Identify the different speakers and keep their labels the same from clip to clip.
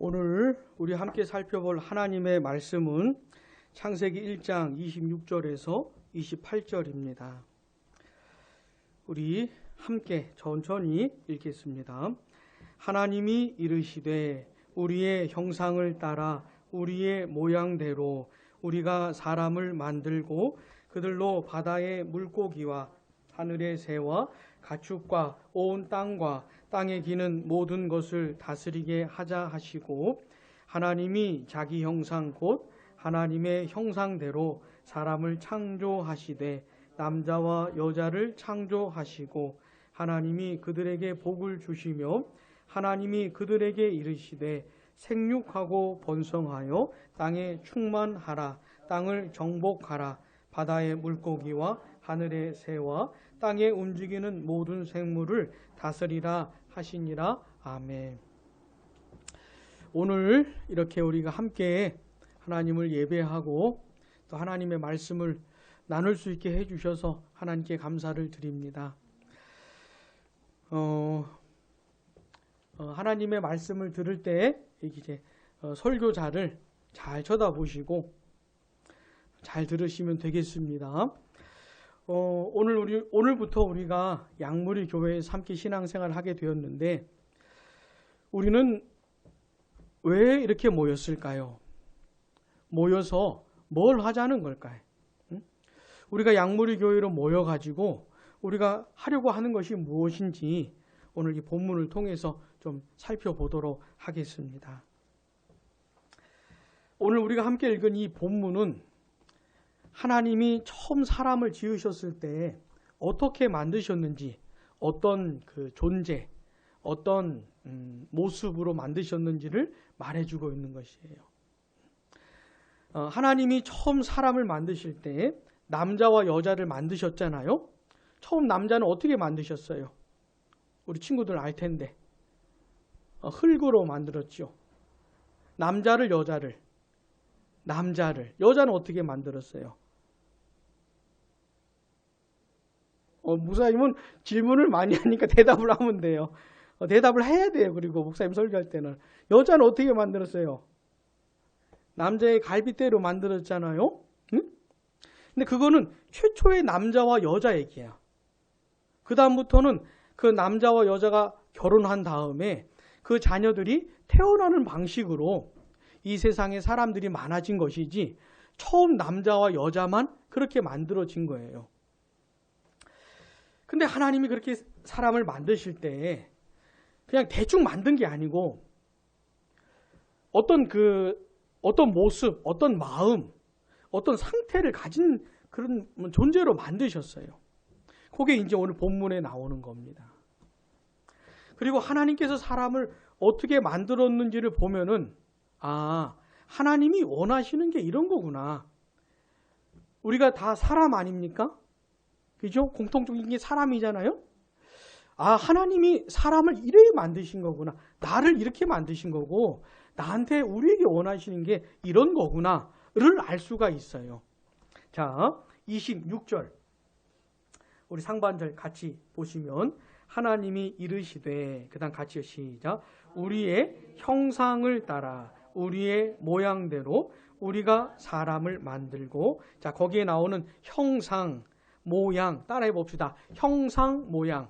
Speaker 1: 오늘 우리 함께 살펴볼 하나님의 말씀은 창세기 1장 26절에서 28절입니다. 우리 함께 천천히 읽겠습니다. 하나님이 이르시되 우리의 형상을 따라 우리의 모양대로 우리가 사람을 만들고 그들로 바다의 물고기와 하늘의 새와 가축과 온 땅과 땅에 기는 모든 것을 다스리게 하자 하시고, 하나님이 자기 형상 곧 하나님의 형상대로 사람을 창조하시되 남자와 여자를 창조하시고, 하나님이 그들에게 복을 주시며 하나님이 그들에게 이르시되 생육하고 번성하여 땅에 충만하라. 땅을 정복하라. 바다의 물고기와 하늘의 새와 땅에 움직이는 모든 생물을 다스리라 하시니라. 아멘. 오늘 이렇게 우리가 함께 하나님을 예배하고 또 하나님의 말씀을 나눌 수 있게 해주셔서 하나님께 감사를 드립니다. 하나님의 말씀을 들을 때 이제 설교자를 잘 쳐다보시고 잘 들으시면 되겠습니다. 오늘부터 우리가 양무리 교회에서 함께 신앙생활을 하게 되었는데, 우리는 왜 이렇게 모였을까요? 모여서 뭘 하자는 걸까요? 우리가 양무리 교회로 모여가지고 우리가 하려고 하는 것이 무엇인지 오늘 이 본문을 통해서 좀 살펴보도록 하겠습니다. 오늘 우리가 함께 읽은 이 본문은 하나님이 처음 사람을 지으셨을 때 어떻게 만드셨는지, 어떤 그 존재, 어떤 모습으로 만드셨는지를 말해주고 있는 것이에요. 하나님이 처음 사람을 만드실 때 남자와 여자를 만드셨잖아요. 처음 남자는 어떻게 만드셨어요? 우리 친구들 알 텐데 흙으로 만들었죠. 남자를 여자는 어떻게 만들었어요? 목사님은 질문을 많이 하니까 대답을 하면 돼요. 대답을 해야 돼요. 그리고 목사님 설교할 때는. 여자는 어떻게 만들었어요? 남자의 갈빗대로 만들었잖아요. 응? 근데 그거는 최초의 남자와 여자 얘기야. 그 다음부터는 그 남자와 여자가 결혼한 다음에 그 자녀들이 태어나는 방식으로 이 세상에 사람들이 많아진 것이지, 처음 남자와 여자만 그렇게 만들어진 거예요. 근데 하나님이 그렇게 사람을 만드실 때 그냥 대충 만든 게 아니고 어떤 모습, 어떤 마음, 어떤 상태를 가진 그런 존재로 만드셨어요. 그게 이제 오늘 본문에 나오는 겁니다. 그리고 하나님께서 사람을 어떻게 만들었는지를 보면은, 하나님이 원하시는 게 이런 거구나. 우리가 다 사람 아닙니까? 그죠? 공통적인 게 사람이잖아요. 하나님이 사람을 이렇게 만드신 거구나. 나를 이렇게 만드신 거고, 나한테 우리에게 원하시는 게 이런 거구나를 알 수가 있어요. 자, 26절. 우리 상반절 같이 보시면, 하나님이 이르시되, 그 다음 같이 시작. 우리의 형상을 따라 우리의 모양대로 우리가 사람을 만들고, 자, 거기에 나오는 형상, 모양 따라해 봅시다. 형상, 모양.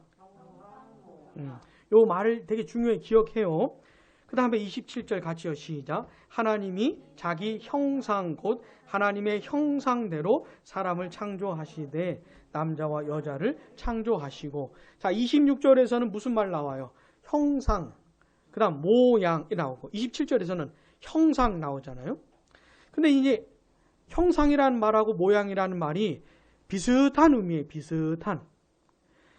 Speaker 1: 요 말을 되게 중요히 기억해요. 그 다음에 27절 같이요. 시작. 하나님이 자기 형상 곧 하나님의 형상대로 사람을 창조하시되 남자와 여자를 창조하시고. 자, 26절에서는 무슨 말 나와요? 형상, 그 다음 모양이 나오고, 27절에서는 형상 나오잖아요. 근데 이제 형상이라는 말하고 모양이라는 말이 비슷한 의미예요. 비슷한.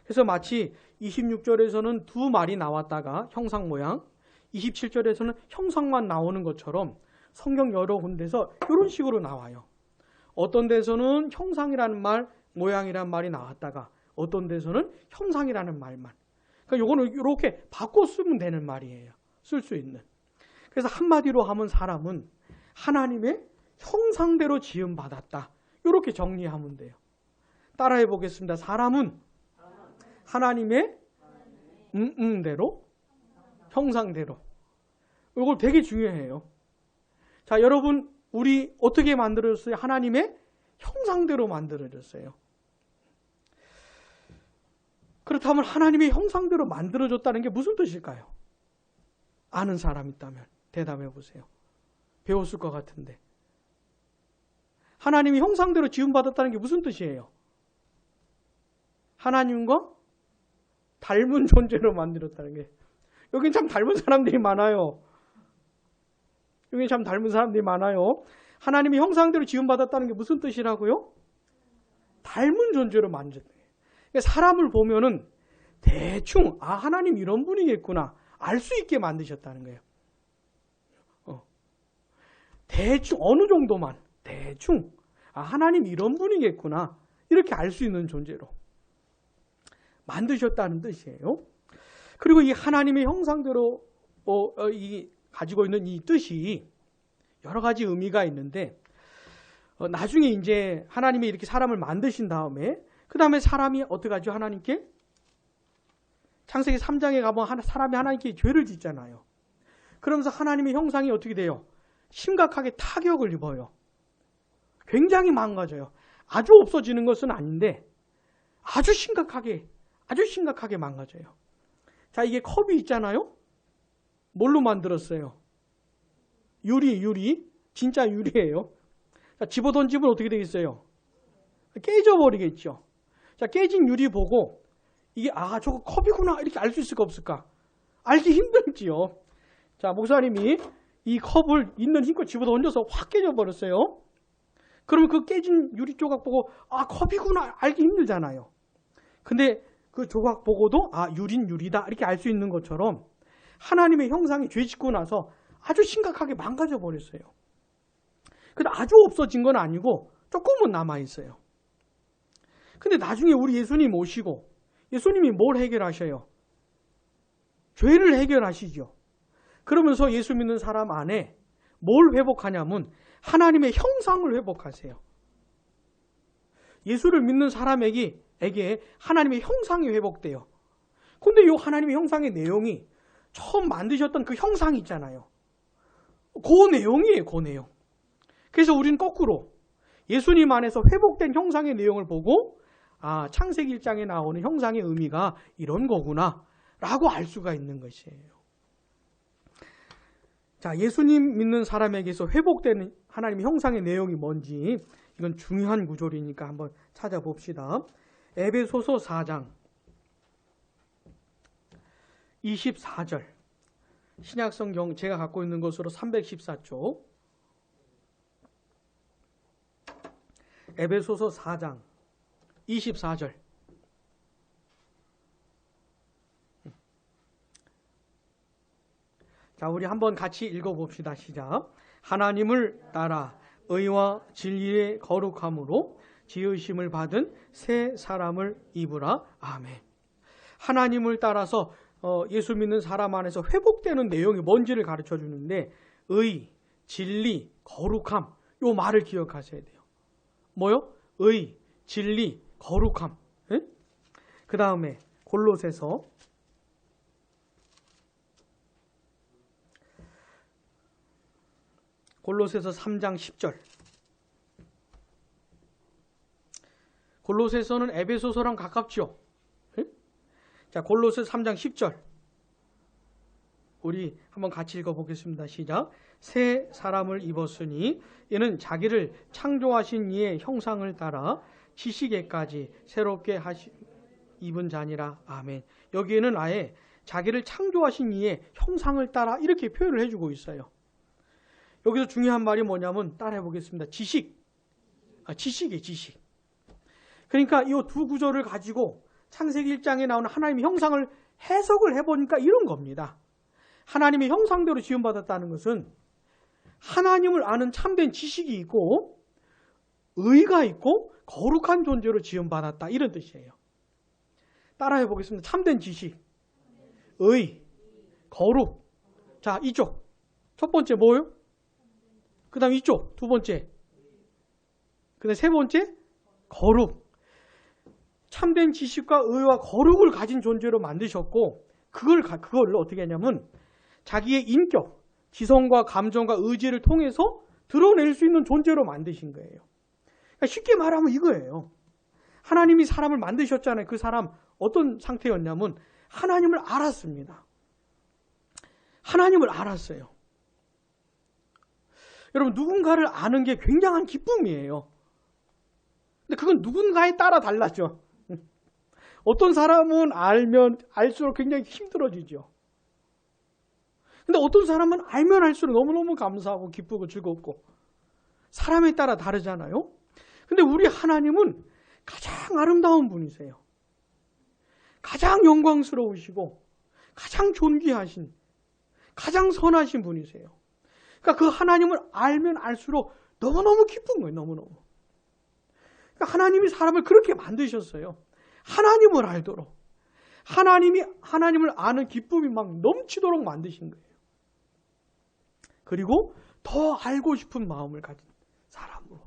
Speaker 1: 그래서 마치 26절에서는 두 말이 나왔다가 형상 모양, 27절에서는 형상만 나오는 것처럼 성경 여러 군데서 이런 식으로 나와요. 어떤 데서는 형상이라는 말, 모양이라는 말이 나왔다가 어떤 데서는 형상이라는 말만. 그러니까 요거는 이렇게 바꿔 쓰면 되는 말이에요. 쓸 수 있는. 그래서 한마디로 하면 사람은 하나님의 형상대로 지음받았다. 이렇게 정리하면 돼요. 따라해 보겠습니다. 사람은 하나님의 대로, 형상대로 이걸 되게 중요해요. 자, 여러분, 우리 어떻게 만들어졌어요? 하나님의 형상대로 만들어졌어요. 그렇다면 하나님의 형상대로 만들어졌다는 게 무슨 뜻일까요? 아는 사람 있다면 대답해 보세요. 배웠을 것 같은데. 하나님이 형상대로 지음받았다는 게 무슨 뜻이에요? 하나님과 닮은 존재로 만들었다는 게. 여긴 참 닮은 사람들이 많아요. 여긴 참 닮은 사람들이 많아요. 하나님이 형상대로 지음받았다는 게 무슨 뜻이라고요? 닮은 존재로 만들었다. 사람을 보면은 대충 하나님 이런 분이겠구나 알 수 있게 만드셨다는 거예요. 대충 어느 정도만 대충 하나님 이런 분이겠구나 이렇게 알 수 있는 존재로 만드셨다는 뜻이에요. 그리고 이 하나님의 형상대로 가지고 있는 이 뜻이 여러 가지 의미가 있는데 나중에 이제 하나님이 이렇게 사람을 만드신 다음에 그 다음에 사람이 어떻게 하죠? 하나님께? 창세기 3장에 가보면 사람이 하나님께 죄를 짓잖아요. 그러면서 하나님의 형상이 어떻게 돼요? 심각하게 타격을 입어요. 굉장히 망가져요. 아주 없어지는 것은 아닌데 아주 심각하게 망가져요. 자, 이게 컵이 있잖아요. 뭘로 만들었어요? 유리. 진짜 유리예요. 자, 집어던지면 어떻게 되겠어요? 깨져버리겠죠. 자, 깨진 유리 보고 이게 저거 컵이구나 이렇게 알 수 있을까 없을까? 알기 힘들지요. 자, 목사님이 이 컵을 있는 힘껏 집어던져서 확 깨져버렸어요. 그러면 그 깨진 유리 조각 보고 컵이구나 알기 힘들잖아요. 근데 그 조각 보고도 유린 유리다 이렇게 알 수 있는 것처럼 하나님의 형상이 죄 짓고 나서 아주 심각하게 망가져 버렸어요. 근데 아주 없어진 건 아니고 조금은 남아있어요. 근데 나중에 우리 예수님 오시고 예수님이 뭘 해결하셔요? 죄를 해결하시죠. 그러면서 예수 믿는 사람 안에 뭘 회복하냐면 하나님의 형상을 회복하세요. 예수를 믿는 사람에게 하나님의 형상이 회복돼요. 근데 이 하나님의 형상의 내용이 처음 만드셨던 그 형상이 있잖아요. 그 내용이에요. 그 내용. 그래서 우리는 거꾸로 예수님 안에서 회복된 형상의 내용을 보고 창세기 1장에 나오는 형상의 의미가 이런 거구나 라고 알 수가 있는 것이에요. 자, 예수님 믿는 사람에게서 회복되는 하나님의 형상의 내용이 뭔지 이건 중요한 구절이니까 한번 찾아봅시다. 에베소서 4장 24절 신약성경 제가 갖고 있는 것으로 314쪽 에베소서 4장 24절 자, 우리 한번 같이 읽어봅시다. 시작. 하나님을 따라 의와 진리의 거룩함으로 지으심을 받은 새 사람을 입으라. 아멘. 하나님을 따라서 예수 믿는 사람 안에서 회복되는 내용이 뭔지를 가르쳐 주는데 의, 진리, 거룩함 요 말을 기억하셔야 돼요. 뭐요? 의, 진리, 거룩함. 그 다음에 골로새서 3장 10절. 골로새서는 에베소서랑 가깝죠. 자, 골로새 3장 10절. 우리 한번 같이 읽어보겠습니다. 시작. 새 사람을 입었으니 이는 자기를 창조하신 이의 형상을 따라 지식에까지 새롭게 입은 자니라. 아멘. 여기에는 아예 자기를 창조하신 이의 형상을 따라 이렇게 표현을 해주고 있어요. 여기서 중요한 말이 뭐냐면 따라해 보겠습니다. 지식이에요. 지식. 그러니까 이 두 구절을 가지고 창세기 1장에 나오는 하나님의 형상을 해석을 해보니까 이런 겁니다. 하나님의 형상대로 지음받았다는 것은 하나님을 아는 참된 지식이 있고 의가 있고 거룩한 존재로 지음받았다 이런 뜻이에요. 따라해 보겠습니다. 참된 지식, 의, 거룩. 자, 이쪽 첫 번째 뭐예요? 그 다음 이쪽 두 번째, 그 다음 세 번째 거룩. 참된 지식과 의와 거룩을 가진 존재로 만드셨고 그걸 어떻게 하냐면 자기의 인격, 지성과 감정과 의지를 통해서 드러낼 수 있는 존재로 만드신 거예요. 그러니까 쉽게 말하면 이거예요. 하나님이 사람을 만드셨잖아요. 그 사람 어떤 상태였냐면 하나님을 알았습니다. 하나님을 알았어요. 여러분, 누군가를 아는 게 굉장한 기쁨이에요. 근데 그건 누군가에 따라 달라져. 어떤 사람은 알면 알수록 굉장히 힘들어지죠. 근데 어떤 사람은 알면 알수록 너무너무 감사하고 기쁘고 즐겁고, 사람에 따라 다르잖아요. 근데 우리 하나님은 가장 아름다운 분이세요. 가장 영광스러우시고 가장 존귀하신, 가장 선하신 분이세요. 그러니까 그 하나님을 알면 알수록 너무너무 기쁜 거예요. 너무너무. 그러니까 하나님이 사람을 그렇게 만드셨어요. 하나님을 알도록. 하나님을 아는 기쁨이 막 넘치도록 만드신 거예요. 그리고 더 알고 싶은 마음을 가진 사람으로.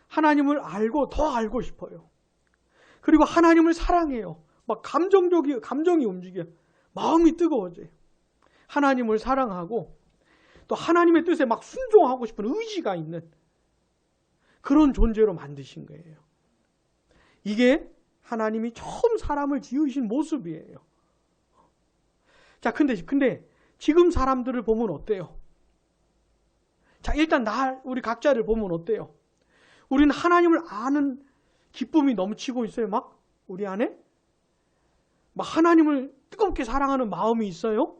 Speaker 1: 하나님을 알고 더 알고 싶어요. 그리고 하나님을 사랑해요. 막 감정이 움직여요. 마음이 뜨거워져요. 하나님을 사랑하고 또 하나님의 뜻에 막 순종하고 싶은 의지가 있는 그런 존재로 만드신 거예요. 이게 하나님이 처음 사람을 지으신 모습이에요. 자, 근데 지금 사람들을 보면 어때요? 자, 일단 우리 각자를 보면 어때요? 우리는 하나님을 아는 기쁨이 넘치고 있어요. 막 우리 안에 막 하나님을 뜨겁게 사랑하는 마음이 있어요.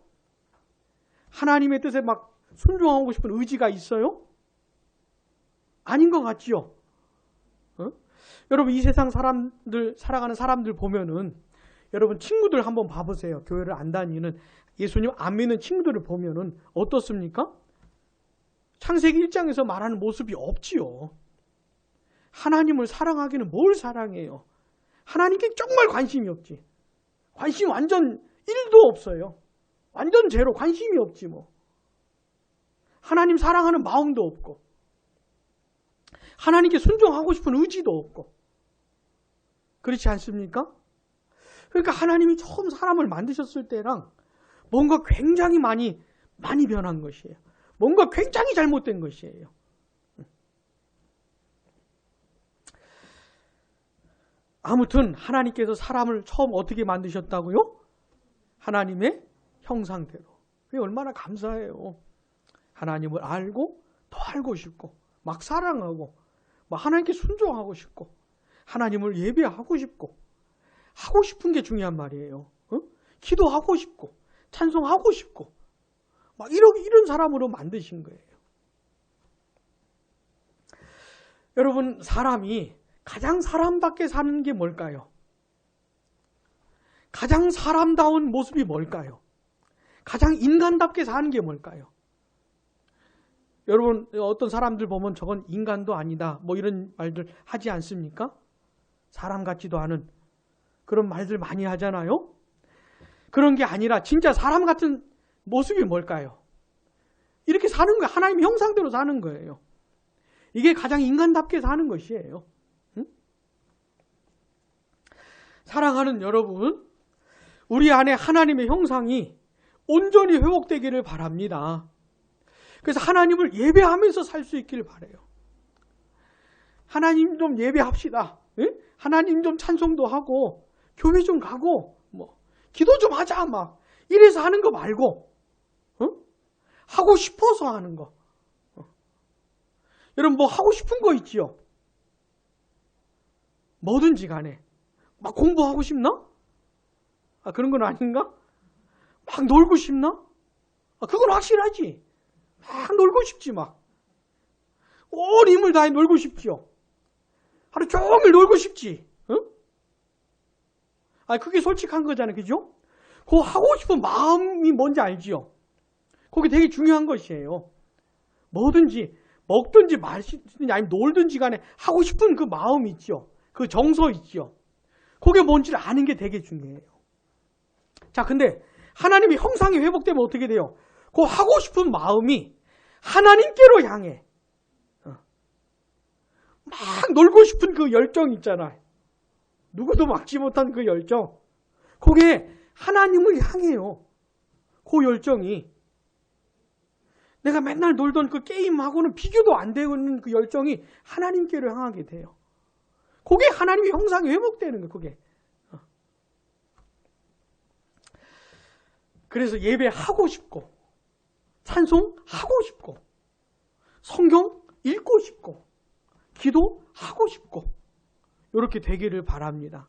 Speaker 1: 하나님의 뜻에 막 순종하고 싶은 의지가 있어요. 아닌 것 같지요? 여러분, 이 세상 사람들, 살아가는 사람들 보면은 여러분 친구들 한번 봐보세요. 교회를 안 다니는, 예수님 안 믿는 친구들을 보면은 어떻습니까? 창세기 1장에서 말하는 모습이 없지요. 하나님을 사랑하기는 뭘 사랑해요? 하나님께 정말 관심이 없지. 관심 완전 1도 없어요. 완전 제로, 관심이 없지 뭐. 하나님 사랑하는 마음도 없고, 하나님께 순종하고 싶은 의지도 없고, 그렇지 않습니까? 그러니까 하나님이 처음 사람을 만드셨을 때랑 뭔가 굉장히 많이 변한 것이에요. 뭔가 굉장히 잘못된 것이에요. 아무튼 하나님께서 사람을 처음 어떻게 만드셨다고요? 하나님의 형상대로. 그게 얼마나 감사해요. 하나님을 알고 더 알고 싶고 막 사랑하고 막 하나님께 순종하고 싶고 하나님을 예배하고 싶고 하고 싶은 게 중요한 말이에요. 기도하고 싶고 찬송하고 싶고 막 이런 사람으로 만드신 거예요. 여러분, 사람이 가장 사람답게 사는 게 뭘까요? 가장 사람다운 모습이 뭘까요? 가장 인간답게 사는 게 뭘까요? 여러분, 어떤 사람들 보면 저건 인간도 아니다 뭐 이런 말들 하지 않습니까? 사람 같지도 않은 그런 말들 많이 하잖아요. 그런 게 아니라 진짜 사람 같은 모습이 뭘까요? 이렇게 사는 거예요. 하나님의 형상대로 사는 거예요. 이게 가장 인간답게 사는 것이에요. 사랑하는 여러분, 우리 안에 하나님의 형상이 온전히 회복되기를 바랍니다. 그래서 하나님을 예배하면서 살 수 있기를 바라요. 하나님 좀 예배합시다. 하나님 좀 찬송도 하고 교회 좀 가고 뭐 기도 좀 하자 막 이래서 하는 거 말고 하고 싶어서 하는 거. 여러분, 뭐 하고 싶은 거 있지요? 뭐든지 간에 막 공부하고 싶나? 그런 건 아닌가? 막 놀고 싶나? 그건 확실하지. 막 놀고 싶지 막. 온 힘을 다해 놀고 싶지요. 하루 종일 놀고 싶지. 그게 솔직한 거잖아요. 그죠? 그 하고 싶은 마음이 뭔지 알지요? 그게 되게 중요한 것이에요. 뭐든지 먹든지 마시든지 아니면 놀든지 간에 하고 싶은 그 마음이 있죠. 그 정서 있죠. 그게 뭔지를 아는 게 되게 중요해요. 자, 근데 하나님의 형상이 회복되면 어떻게 돼요? 그 하고 싶은 마음이 하나님께로 향해. 막 놀고 싶은 그 열정 있잖아요. 누구도 막지 못한 그 열정. 그게 하나님을 향해요. 그 열정이. 내가 맨날 놀던 그 게임하고는 비교도 안 되는 그 열정이 하나님께로 향하게 돼요. 그게 하나님의 형상이 회복되는 거예요. 그게. 그래서 예배하고 싶고 찬송하고 싶고 성경 읽고 싶고 기도하고 싶고 이렇게 되기를 바랍니다.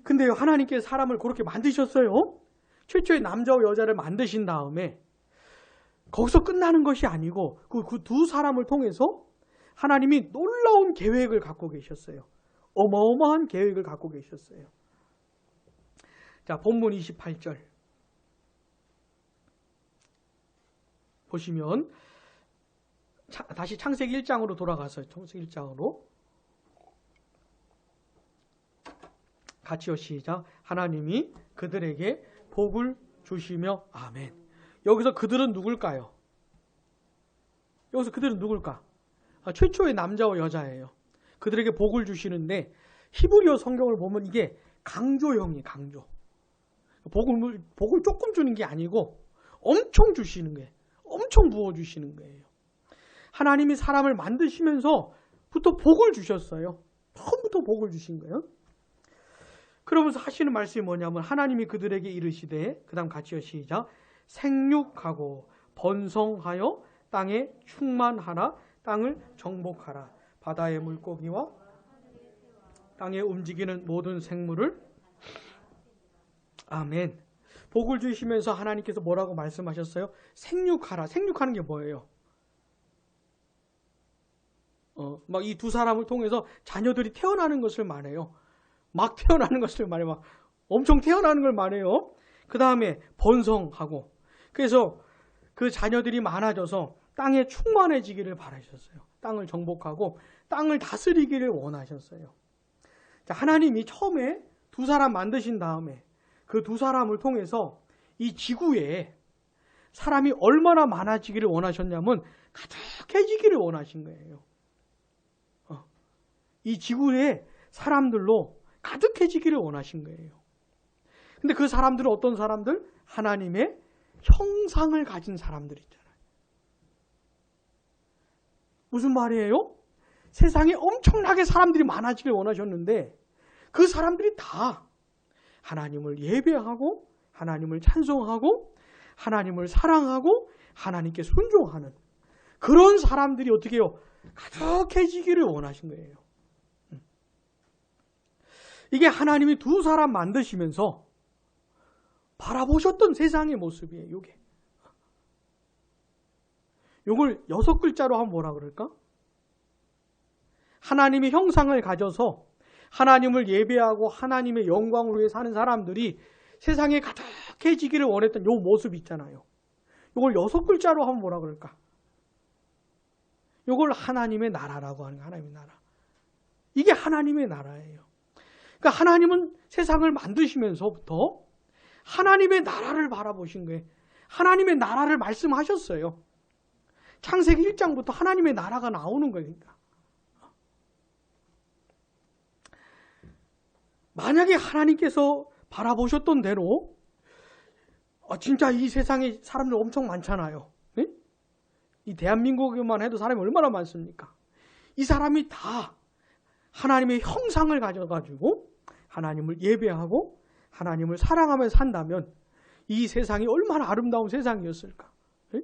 Speaker 1: 근데 하나님께서 사람을 그렇게 만드셨어요. 최초의 남자와 여자를 만드신 다음에 거기서 끝나는 것이 아니고 그 두 사람을 통해서 하나님이 놀라운 계획을 갖고 계셨어요. 어마어마한 계획을 갖고 계셨어요. 자, 본문 28절 보시면 다시 창세기 1장으로 돌아가서 창세기 1장으로 같이요. 시작. 하나님이 그들에게 복을 주시며 아멘. 여기서 그들은 누굴까요? 여기서 그들은 누굴까? 최초의 남자와 여자예요. 그들에게 복을 주시는데 히브리어 성경을 보면 이게 강조형이에요. 강조. 복을 조금 주는 게 아니고 엄청 주시는 거예요. 엄청 부어주시는 거예요. 하나님이 사람을 만드시면서부터 복을 주셨어요. 처음부터 복을 주신 거예요. 그러면서 하시는 말씀이 뭐냐면 하나님이 그들에게 이르시되 그 다음 같이요. 시작. 생육하고 번성하여 땅에 충만하라. 땅을 정복하라. 바다의 물고기와 땅에 움직이는 모든 생물을 아멘. 복을 주시면서 하나님께서 뭐라고 말씀하셨어요? 생육하라. 생육하는 게 뭐예요? 막 이 두 사람을 통해서 자녀들이 태어나는 것을 말해요. 막 태어나는 것을 말해요. 막 엄청 태어나는 걸 말해요. 그 다음에 번성하고. 그래서 그 자녀들이 많아져서 땅에 충만해지기를 바라셨어요. 땅을 정복하고 땅을 다스리기를 원하셨어요. 자, 하나님이 처음에 두 사람 만드신 다음에 그 두 사람을 통해서 이 지구에 사람이 얼마나 많아지기를 원하셨냐면 가득해지기를 원하신 거예요. 이 지구에 사람들로 가득해지기를 원하신 거예요. 근데 그 사람들은 어떤 사람들? 하나님의 형상을 가진 사람들 있잖아요. 무슨 말이에요? 세상에 엄청나게 사람들이 많아지길 원하셨는데 그 사람들이 다 하나님을 예배하고 하나님을 찬송하고 하나님을 사랑하고 하나님께 순종하는 그런 사람들이 어떻게 해요? 가득해지기를 원하신 거예요. 이게 하나님이 두 사람 만드시면서 바라보셨던 세상의 모습이에요. 요걸 6글자로 하면 뭐라 그럴까? 하나님의 형상을 가져서 하나님을 예배하고 하나님의 영광을 위해 사는 사람들이 세상에 가득해지기를 원했던 요 모습 있잖아요. 요걸 6글자로 하면 뭐라 그럴까? 요걸 하나님의 나라라고 하는 거예요. 하나님의 나라. 이게 하나님의 나라예요. 그러니까 하나님은 세상을 만드시면서부터 하나님의 나라를 바라보신 거예요. 하나님의 나라를 말씀하셨어요. 창세기 1장부터 하나님의 나라가 나오는 거예요. 그러니까. 만약에 하나님께서 바라보셨던 대로 진짜 이 세상에 사람들 엄청 많잖아요. 네? 이 대한민국에만 해도 사람이 얼마나 많습니까? 이 사람이 다 하나님의 형상을 가져가지고 하나님을 예배하고 하나님을 사랑하며 산다면 이 세상이 얼마나 아름다운 세상이었을까? 네?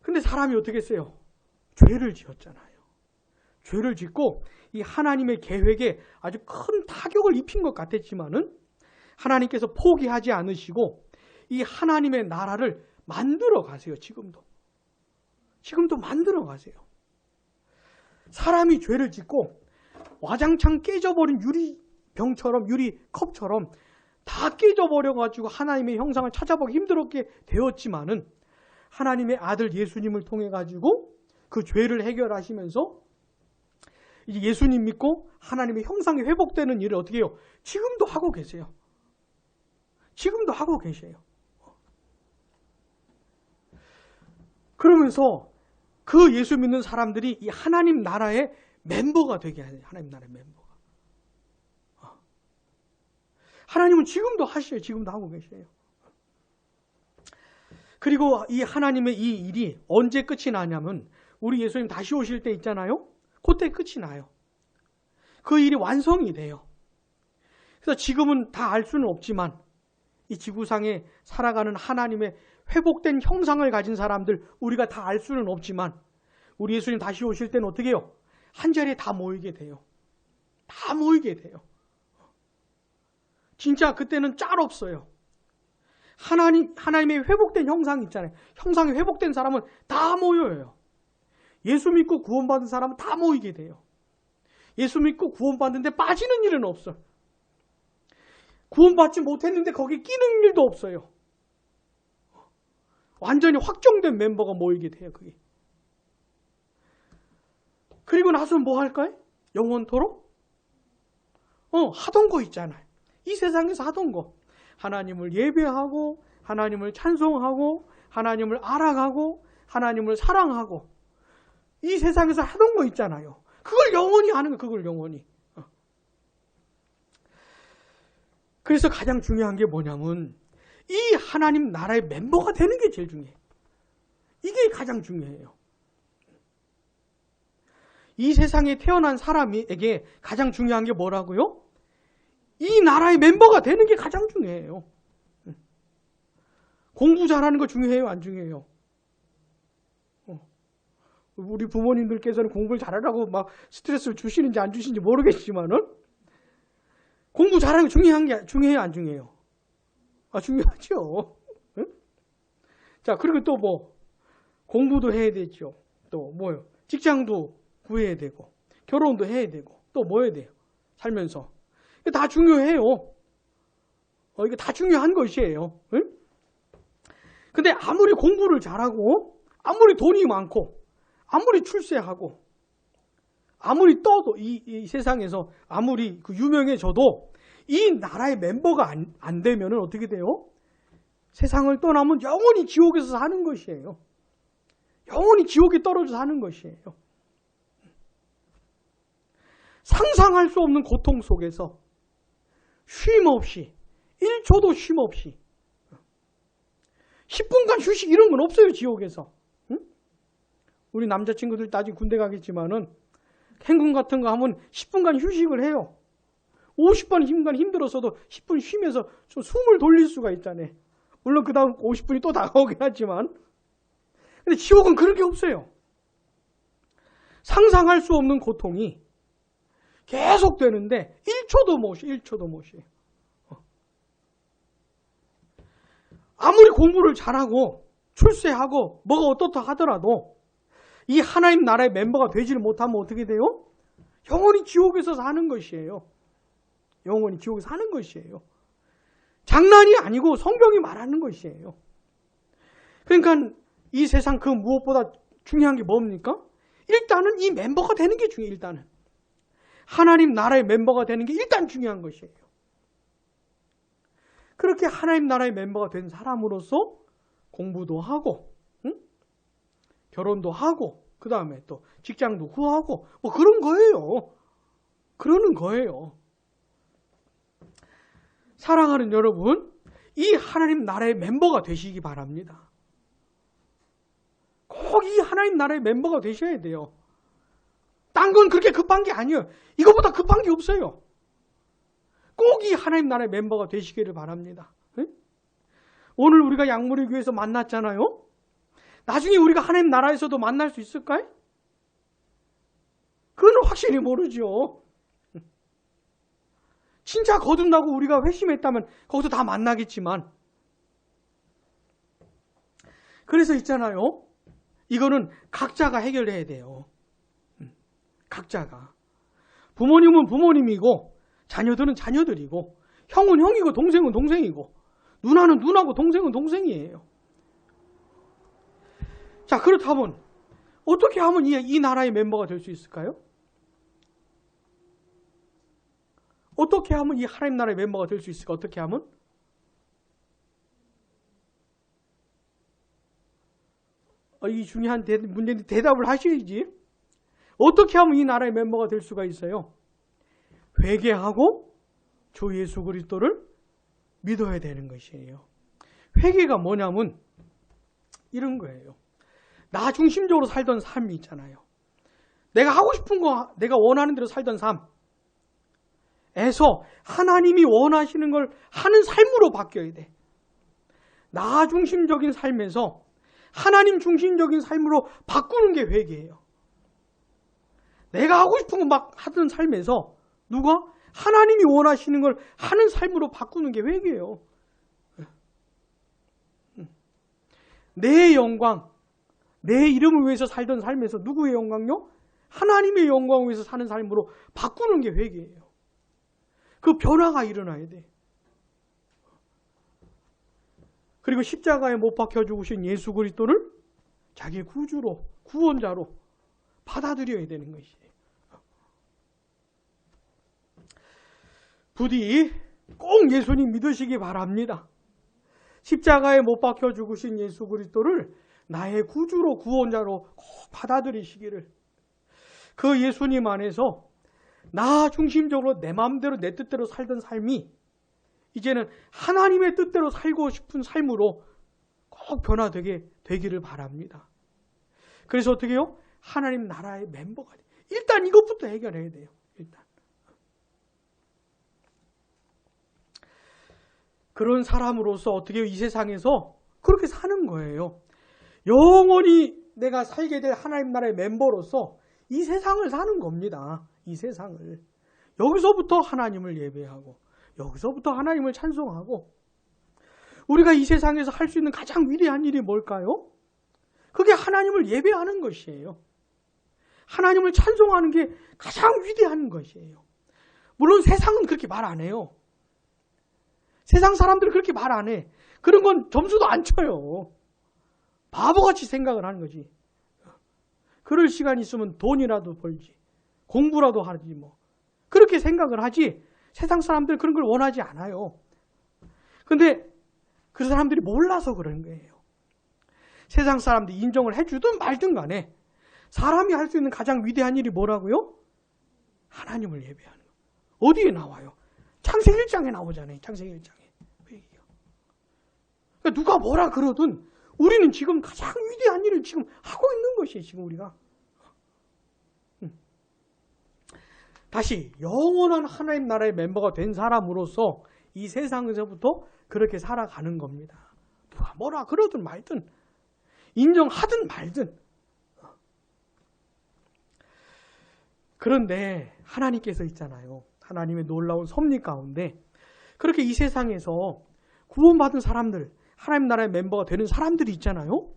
Speaker 1: 근데 사람이 어떻게 했어요? 죄를 지었잖아요. 죄를 짓고 이 하나님의 계획에 아주 큰 타격을 입힌 것 같았지만은 하나님께서 포기하지 않으시고 이 하나님의 나라를 만들어 가세요. 지금도 만들어 가세요. 사람이 죄를 짓고 와장창 깨져버린 유리병처럼 유리컵처럼 다 깨져버려가지고 하나님의 형상을 찾아보기 힘들었게 되었지만은 하나님의 아들 예수님을 통해 가지고 그 죄를 해결하시면서 이제 예수님 믿고 하나님의 형상이 회복되는 일을 어떻게 해요? 지금도 하고 계세요. 지금도 하고 계세요. 그러면서 그 예수 믿는 사람들이 이 하나님 나라의 멤버가 되게 하세요. 하나님 나라의 멤버가. 하나님은 지금도 하셔요. 지금도 하고 계세요. 그리고 이 하나님의 이 일이 언제 끝이 나냐면 우리 예수님 다시 오실 때 있잖아요. 그때 끝이 나요. 그 일이 완성이 돼요. 그래서 지금은 다 알 수는 없지만 이 지구상에 살아가는 하나님의 회복된 형상을 가진 사람들 우리가 다 알 수는 없지만 우리 예수님 다시 오실 때는 어떻게 해요? 한 자리에 다 모이게 돼요. 다 모이게 돼요. 진짜 그때는 짤 없어요. 하나님의 회복된 형상 있잖아요. 형상이 회복된 사람은 다 모여요. 예수 믿고 구원받은 사람은 다 모이게 돼요. 예수 믿고 구원받는데 빠지는 일은 없어요. 구원받지 못했는데 거기 끼는 일도 없어요. 완전히 확정된 멤버가 모이게 돼요. 그게. 그리고 나서 뭐 할까요? 영원토록? 하던 거 있잖아요. 이 세상에서 하던 거. 하나님을 예배하고 하나님을 찬송하고 하나님을 알아가고 하나님을 사랑하고 이 세상에서 하던 거 있잖아요. 그걸 영원히 하는 거예요. 그걸 영원히. 그래서 가장 중요한 게 뭐냐면 이 하나님 나라의 멤버가 되는 게 제일 중요해요. 이게 가장 중요해요. 이 세상에 태어난 사람에게 가장 중요한 게 뭐라고요? 이 나라의 멤버가 되는 게 가장 중요해요. 공부 잘하는 거 중요해요? 안 중요해요? 우리 부모님들께서는 공부를 잘하라고 막 스트레스를 주시는지 안 주시는지 모르겠지만은 공부 잘하는 게 중요해요? 안 중요해요? 중요하죠. 자, 그리고 또 뭐 공부도 해야 되죠. 또 뭐요? 직장도 구해야 되고 결혼도 해야 되고 또 뭐 해야 돼요? 살면서. 이게 다 중요해요. 이게 다 중요한 것이에요. 근데 아무리 공부를 잘하고 아무리 돈이 많고 아무리 출세하고 아무리 떠도 이 세상에서 아무리 유명해져도 이 나라의 멤버가 안 되면 어떻게 돼요? 세상을 떠나면 영원히 지옥에서 사는 것이에요. 영원히 지옥에 떨어져 사는 것이에요. 상상할 수 없는 고통 속에서 쉼 없이 1초도 쉼 없이 10분간 휴식 이런 건 없어요. 지옥에서. 우리 남자친구들 나중에 군대 가겠지만은 행군 같은 거 하면 10분간 휴식을 해요. 50번 힘들어서도 10분 쉬면서 좀 숨을 돌릴 수가 있잖아요. 물론 그 다음 50분이 또 다가오긴 하지만 근데 지옥은 그런 게 없어요. 상상할 수 없는 고통이 계속 되는데 1초도 못 쉬어요. 아무리 공부를 잘하고 출세하고 뭐가 어떻다 하더라도 이 하나님 나라의 멤버가 되지를 못하면 어떻게 돼요? 영원히 지옥에서 사는 것이에요. 영원히 지옥에서 사는 것이에요. 장난이 아니고 성경이 말하는 것이에요. 그러니까 이 세상 그 무엇보다 중요한 게 뭡니까? 일단은 이 멤버가 되는 게 중요해요. 일단은. 하나님 나라의 멤버가 되는 게 일단 중요한 것이에요. 그렇게 하나님 나라의 멤버가 된 사람으로서 공부도 하고 결혼도 하고 그 다음에 또 직장도 구하고 뭐 그런 거예요. 그러는 거예요. 사랑하는 여러분, 이 하나님 나라의 멤버가 되시기 바랍니다. 꼭 이 하나님 나라의 멤버가 되셔야 돼요. 딴 건 그렇게 급한 게 아니에요. 이거보다 급한 게 없어요. 꼭 이 하나님 나라의 멤버가 되시기를 바랍니다. 오늘 우리가 양무리 교회에서 만났잖아요. 나중에 우리가 하나님 나라에서도 만날 수 있을까요? 그건 확실히 모르죠. 진짜 거듭나고 우리가 회심했다면 거기서 다 만나겠지만 그래서 있잖아요. 이거는 각자가 해결해야 돼요. 각자가. 부모님은 부모님이고 자녀들은 자녀들이고 형은 형이고 동생은 동생이고 누나는 누나고 동생은 동생이에요. 자, 그렇다면 어떻게 하면 이 나라의 멤버가 될 수 있을까요? 어떻게 하면 이 하나님 나라의 멤버가 될 수 있을까? 어떻게 하면? 이 중요한 문제인데 대답을 하셔야지. 어떻게 하면 이 나라의 멤버가 될 수가 있어요? 회개하고 주 예수 그리스도를 믿어야 되는 것이에요. 회개가 뭐냐면 이런 거예요. 나 중심적으로 살던 삶이 있잖아요. 내가 하고 싶은 거, 내가 원하는 대로 살던 삶에서 하나님이 원하시는 걸 하는 삶으로 바뀌어야 돼. 나 중심적인 삶에서 하나님 중심적인 삶으로 바꾸는 게 회개예요. 내가 하고 싶은 거 막 하던 삶에서 누가 하나님이 원하시는 걸 하는 삶으로 바꾸는 게 회개예요. 내 영광, 내 이름을 위해서 살던 삶에서 누구의 영광요? 하나님의 영광을 위해서 사는 삶으로 바꾸는 게 회개예요. 그 변화가 일어나야 돼. 그리고 십자가에 못 박혀 죽으신 예수 그리스도를 자기의 구주로, 구원자로 받아들여야 되는 것이에요. 부디 꼭 예수님 믿으시기 바랍니다. 십자가에 못 박혀 죽으신 예수 그리스도를 나의 구주로, 구원자로 꼭 받아들이시기를. 그 예수님 안에서 나 중심적으로 내 마음대로 내 뜻대로 살던 삶이 이제는 하나님의 뜻대로 살고 싶은 삶으로 꼭 변화되게 되기를 바랍니다. 그래서 어떻게 해요? 하나님 나라의 멤버가 돼요. 일단 이것부터 해결해야 돼요. 일단. 그런 사람으로서 어떻게 해요? 이 세상에서 그렇게 사는 거예요. 영원히 내가 살게 될 하나님 나라의 멤버로서 이 세상을 사는 겁니다. 이 세상을. 여기서부터 하나님을 예배하고 여기서부터 하나님을 찬송하고 우리가 이 세상에서 할 수 있는 가장 위대한 일이 뭘까요? 그게 하나님을 예배하는 것이에요. 하나님을 찬송하는 게 가장 위대한 것이에요. 물론 세상은 그렇게 말 안 해요. 세상 사람들은 그렇게 말 안 해. 그런 건 점수도 안 쳐요. 바보같이 생각을 하는 거지. 그럴 시간 있으면 돈이라도 벌지. 공부라도 하지 뭐. 그렇게 생각을 하지. 세상 사람들은 그런 걸 원하지 않아요. 근데 그 사람들이 몰라서 그런 거예요. 세상 사람들이 인정을 해주든 말든 간에 사람이 할 수 있는 가장 위대한 일이 뭐라고요? 하나님을 예배하는 거. 어디에 나와요? 창세기 1장에 나오잖아요. 창세기 1장에. 그러니까 누가 뭐라 그러든 우리는 지금 가장 위대한 일을 지금 하고 있는 것이에요. 지금 우리가. 다시 영원한 하나님 나라의 멤버가 된 사람으로서 이 세상에서부터 그렇게 살아가는 겁니다. 누가 뭐라 그러든 말든 인정하든 말든. 그런데 하나님께서 있잖아요. 하나님의 놀라운 섭리 가운데 그렇게 이 세상에서 구원받은 사람들, 하나님 나라의 멤버가 되는 사람들이 있잖아요.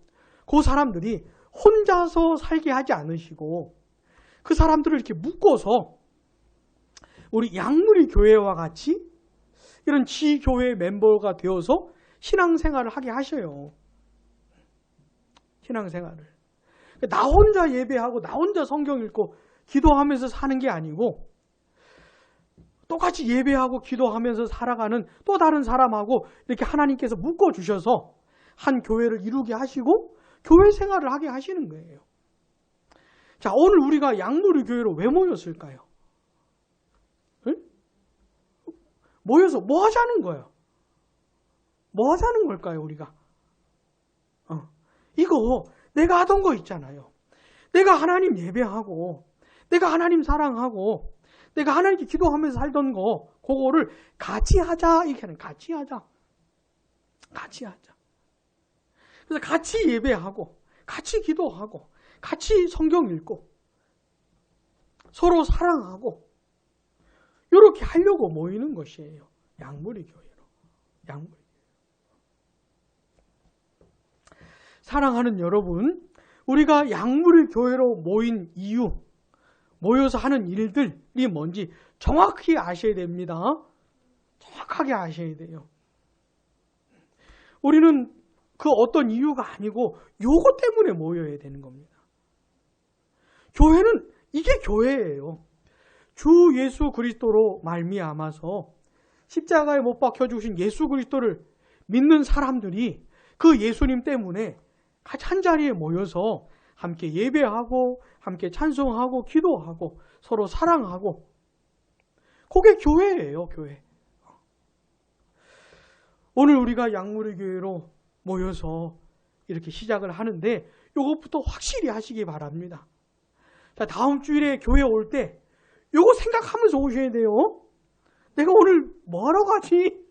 Speaker 1: 그 사람들이 혼자서 살게 하지 않으시고 그 사람들을 이렇게 묶어서 우리 양무리 교회와 같이 이런 지교회 멤버가 되어서 신앙생활을 하게 하셔요. 신앙생활을. 나 혼자 예배하고 나 혼자 성경 읽고 기도하면서 사는 게 아니고 똑같이 예배하고 기도하면서 살아가는 또 다른 사람하고 이렇게 하나님께서 묶어주셔서 한 교회를 이루게 하시고 교회 생활을 하게 하시는 거예요. 자, 오늘 우리가 양무리 교회로 왜 모였을까요? 응? 모여서 뭐 하자는 거예요? 뭐 하자는 걸까요, 우리가? 이거 내가 하던 거 있잖아요. 내가 하나님 예배하고 내가 하나님 사랑하고 내가 하나님께 기도하면서 살던 거 그거를 같이 하자. 이렇게 하는 같이 하자. 같이 하자. 그래서 같이 예배하고 같이 기도하고 같이 성경 읽고 서로 사랑하고 이렇게 하려고 모이는 것이에요. 양무리 교회로. 양무리. 사랑하는 여러분, 우리가 양무리 교회로 모인 이유, 모여서 하는 일들이 뭔지 정확히 아셔야 됩니다. 정확하게 아셔야 돼요. 우리는 그 어떤 이유가 아니고 요거 때문에 모여야 되는 겁니다. 교회는 이게 교회예요. 주 예수 그리스도로 말미암아서 십자가에 못 박혀 죽으신 예수 그리스도를 믿는 사람들이 그 예수님 때문에 같이 한 자리에 모여서 함께 예배하고 함께 찬송하고 기도하고 서로 사랑하고 그게 교회예요. 교회. 오늘 우리가 양무리 교회로 모여서 이렇게 시작을 하는데 요것부터 확실히 하시기 바랍니다. 자, 다음 주일에 교회 올 때 요거 생각하면서 오셔야 돼요. 내가 오늘 뭐하러 가지?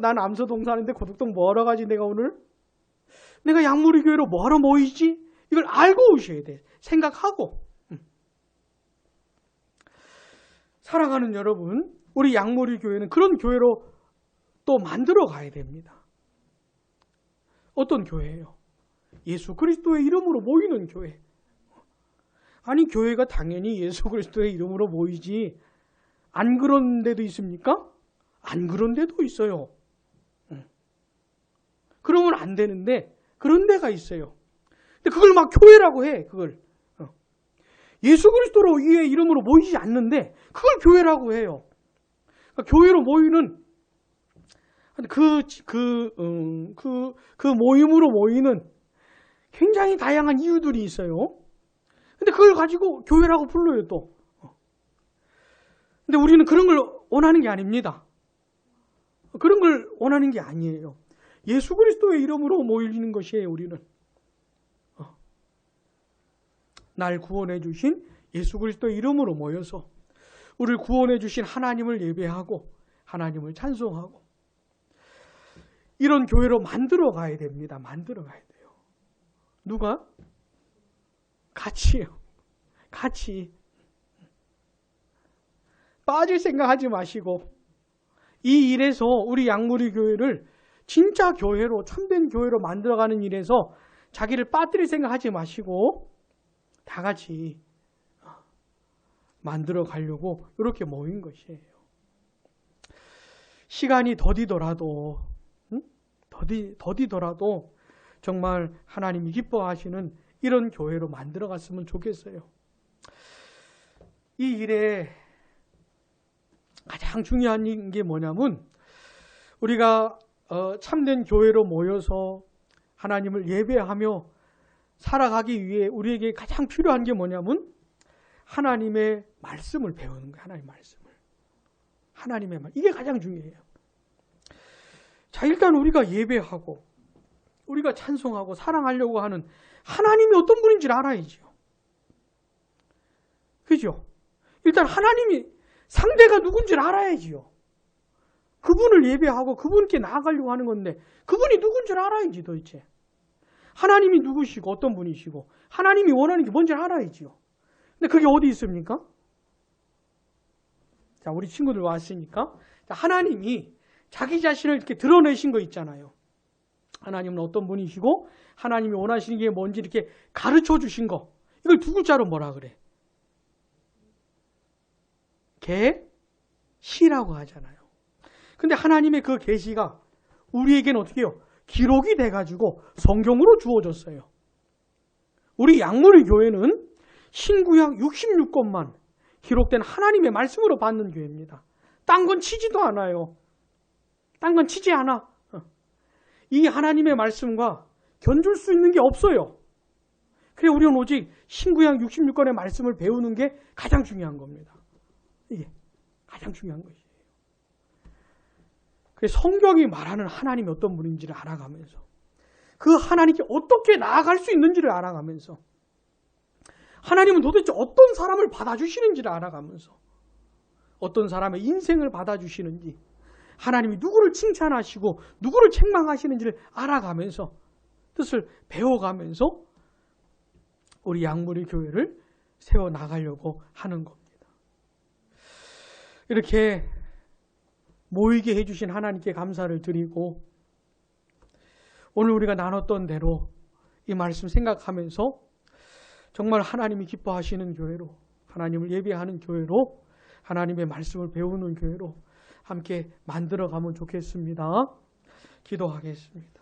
Speaker 1: 난 암서동 사는데 고덕동 뭐하러 가지 내가 오늘? 내가 양무리 교회로 뭐하러 모이지? 이걸 알고 오셔야 돼. 생각하고. 사랑하는 여러분, 우리 양무리 교회는 그런 교회로 또 만들어 가야 됩니다. 어떤 교회예요? 예수 그리스도의 이름으로 모이는 교회. 아니, 교회가 당연히 예수 그리스도의 이름으로 모이지. 안 그런 데도 있습니까? 안 그런 데도 있어요. 그러면 안 되는데 그런 데가 있어요. 근데 그걸 막 교회라고 해. 그걸 예수 그리스도로 이의 이름으로 모이지 않는데 그걸 교회라고 해요. 그러니까 교회로 모이는 그 모임으로 모이는 굉장히 다양한 이유들이 있어요. 근데 그걸 가지고 교회라고 불러요, 또. 근데 우리는 그런 걸 원하는 게 아닙니다. 그런 걸 원하는 게 아니에요. 예수 그리스도의 이름으로 모이는 것이에요, 우리는. 날 구원해 주신 예수 그리스도의 이름으로 모여서 우리를 구원해 주신 하나님을 예배하고 하나님을 찬송하고 이런 교회로 만들어 가야 됩니다. 만들어 가야 돼요. 누가? 같이요. 같이. 빠질 생각하지 마시고 이 일에서 우리 양무리 교회를 진짜 교회로, 참된 교회로 만들어가는 일에서 자기를 빠뜨릴 생각하지 마시고 다 같이 만들어 가려고 이렇게 모인 것이에요. 시간이 더디더라도 정말 하나님이 기뻐하시는 이런 교회로 만들어 갔으면 좋겠어요. 이 일에 가장 중요한 게 뭐냐면 우리가 참된 교회로 모여서 하나님을 예배하며 살아가기 위해 우리에게 가장 필요한 게 뭐냐면 하나님의 말씀을 배우는 거예요. 하나님의 말. 이게 가장 중요해요. 자, 일단 우리가 예배하고 우리가 찬송하고 사랑하려고 하는 하나님이 어떤 분인지를 알아야죠. 그죠? 일단 하나님이 상대가 누군지를 알아야지요. 그분을 예배하고 그분께 나아가려고 하는 건데 그분이 누군지를 알아야지 도대체. 하나님이 누구시고 어떤 분이시고 하나님이 원하는 게 뭔지를 알아야지요. 근데 그게 어디 있습니까? 자, 우리 친구들 왔으니까 하나님이 자기 자신을 이렇게 드러내신 거 있잖아요. 하나님은 어떤 분이시고 하나님이 원하시는 게 뭔지 이렇게 가르쳐 주신 거. 이걸 두 글자로 뭐라 그래? 계시라고 하잖아요. 근데 하나님의 그 계시가 우리에게는 어떻게 해요? 기록이 돼가지고 성경으로 주어졌어요. 우리 양무리 교회는 신구약 66권만 기록된 하나님의 말씀으로 받는 교회입니다. 딴 건 치지도 않아요. 딴 건 치지 않아. 이 하나님의 말씀과 견줄 수 있는 게 없어요. 그래 우리는 오직 신구약 66권의 말씀을 배우는 게 가장 중요한 겁니다. 이게 가장 중요한 것이에요. 그래서 성경이 말하는 하나님이 어떤 분인지를 알아가면서 그 하나님께 어떻게 나아갈 수 있는지를 알아가면서 하나님은 도대체 어떤 사람을 받아주시는지를 알아가면서 어떤 사람의 인생을 받아주시는지 하나님이 누구를 칭찬하시고 누구를 책망하시는지를 알아가면서 뜻을 배워가면서 우리 양무리 교회를 세워나가려고 하는 겁니다. 이렇게 모이게 해주신 하나님께 감사를 드리고 오늘 우리가 나눴던 대로 이 말씀 생각하면서 정말 하나님이 기뻐하시는 교회로 하나님을 예배하는 교회로 하나님의 말씀을 배우는 교회로 함께 만들어가면 좋겠습니다. 기도하겠습니다.